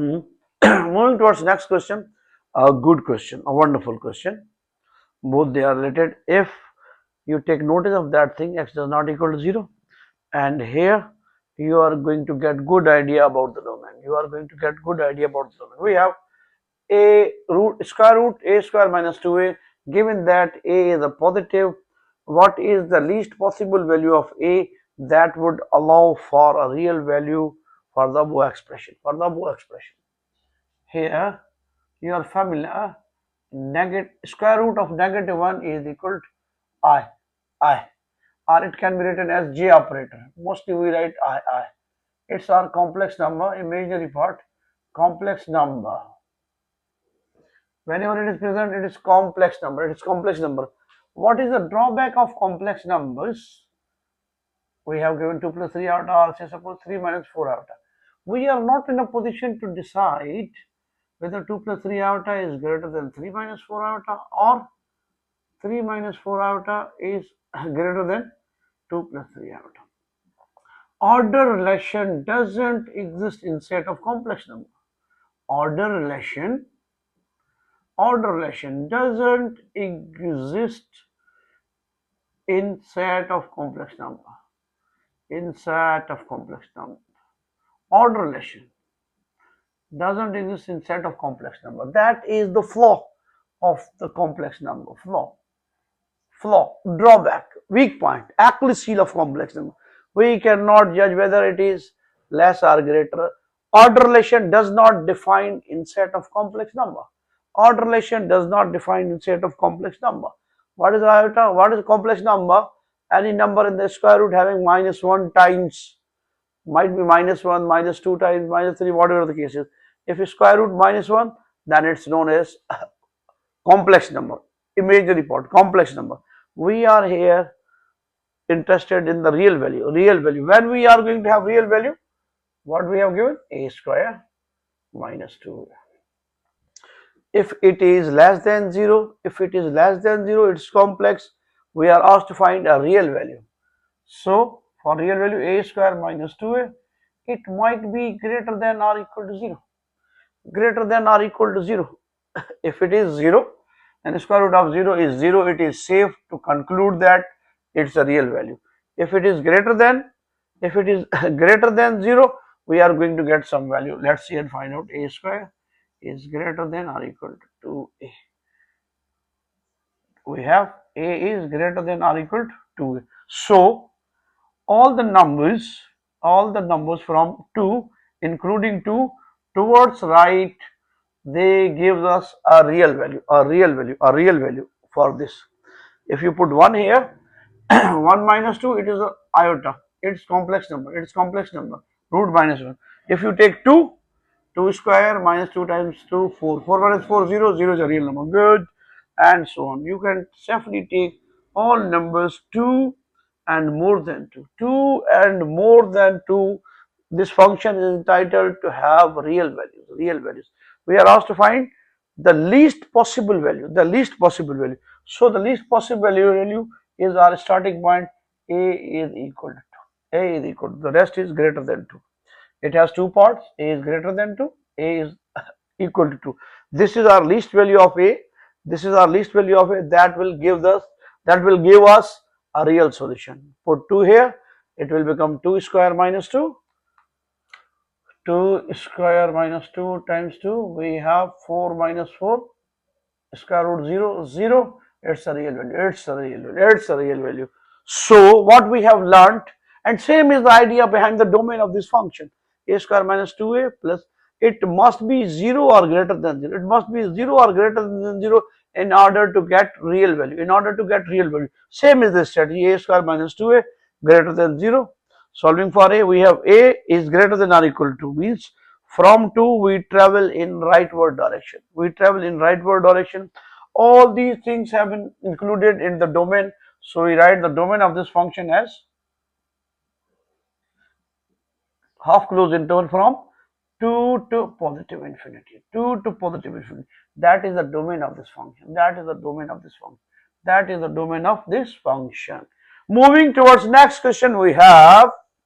Moving towards next question, a good question, a wonderful question. Both they are related. If you take notice of that thing, x does not equal to 0, and here you are going to get good idea about the domain. You are going to get good idea about the domain. We have a root square root a square minus 2a. Given that a is a positive, what is the least possible value of a that would allow for a real value for the above expression? For the above expression, here you are familiar. Negative square root of -1 is equal to I, or it can be written as J operator. Mostly we write I. It's our complex number, imaginary part, complex number. Whenever it is present, it is complex number. It is complex number. What is the drawback of complex numbers? We have given 2 plus 3 iota, or say suppose 3 minus 4 iota. We are not in a position to decide whether 2 plus 3 iota is greater than 3 minus 4 iota, or 3 minus 4 iota is greater than 2 plus 3 iota. Order relation doesn't exist in set of complex number. Order relation doesn't exist in set of complex number. In set of complex number, order relation doesn't exist in set of complex number. That is the flaw of the complex number. Flaw, drawback, weak point, Achilles heel of complex number. We cannot judge whether it is less or greater. Order relation does not define in set of complex number. Order relation does not define in set of complex number. What is iota? What is complex number? Any number in the square root having -1 times, might be -1, -2 times, -3, whatever the case is. If you square root -1, then it's known as complex number, imaginary part, complex number. We are here interested in the real value. When we are going to have real value, what we have given? A square minus 2. If it is less than 0, it's complex. We are asked to find a real value. So for real value a square minus 2a, it might be greater than or equal to 0. Greater than or equal to 0. If it is 0, and the square root of 0 is 0, it is safe to conclude that it's a real value. If it is greater than, greater than 0, we are going to get some value. Let's see and find out. A square is greater than or equal to 2a. We have a is greater than or equal to 2a. So all the numbers from 2 including 2 towards right, they give us a real value for this. If you put 1 here, 1 minus 2, it is a iota, it's complex number, root -1. If you take 2 square minus 2 times 2, 4, 4 minus 4, 0, 0 is a real number, good, and so on. You can safely take all numbers 2 and more than 2, 2 and more than 2. This function is entitled to have real values. We are asked to find the least possible value, So the least possible value is our starting point. A is equal to, the rest is greater than 2. It has two parts. A is greater than 2, A is equal to 2. This is our least value of A. That will give us a real solution. Put 2 here, it will become 2 square minus 2. 2 square minus 2 times 2, we have 4 minus 4, square root 0, 0. It's a real value. So what we have learnt, and same is the idea behind the domain of this function. A square minus 2a plus, it must be 0 or greater than 0. It must be 0 or greater than 0 in order to get real value. Same is the strategy. A square minus 2a greater than 0. Solving for a, we have a is greater than or equal to, means from 2 we travel in rightward direction. All these things have been included in the domain. So we write the domain of this function as half closed interval from 2 to positive infinity. That is the domain of this function. Moving towards next question, we have